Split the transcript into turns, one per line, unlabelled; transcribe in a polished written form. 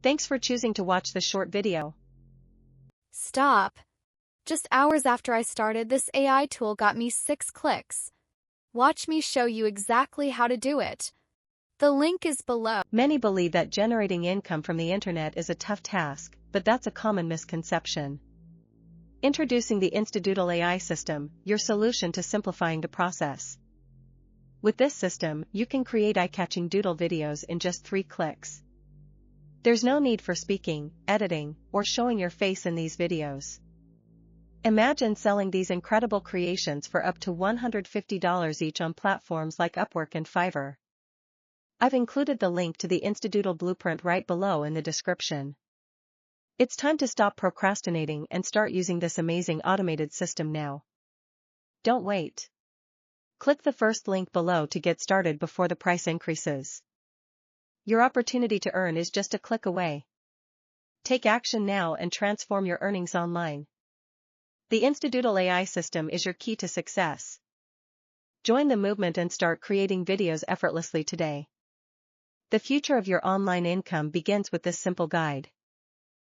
Thanks for choosing to watch this short video.
Stop. Just hours after I started, this AI tool got me 6 clicks. Watch me show you exactly how to do it. The link is below.
Many believe that generating income from the internet is a tough task, but that's a common misconception. Introducing the Instadoodle AI system, your solution to simplifying the process. With this system, you can create eye-catching doodle videos in just 3 clicks. There's no need for speaking, editing, or showing your face in these videos. Imagine selling these incredible creations for up to $150 each on platforms like Upwork and Fiverr. I've included the link to the Instadoodle blueprint right below in the description. It's time to stop procrastinating and start using this amazing automated system now. Don't wait. Click the first link below to get started before the price increases. Your opportunity to earn is just a click away. Take action now and transform your earnings online. The Instadoodle AI system is your key to success. Join the movement and start creating videos effortlessly today. The future of your online income begins with this simple guide.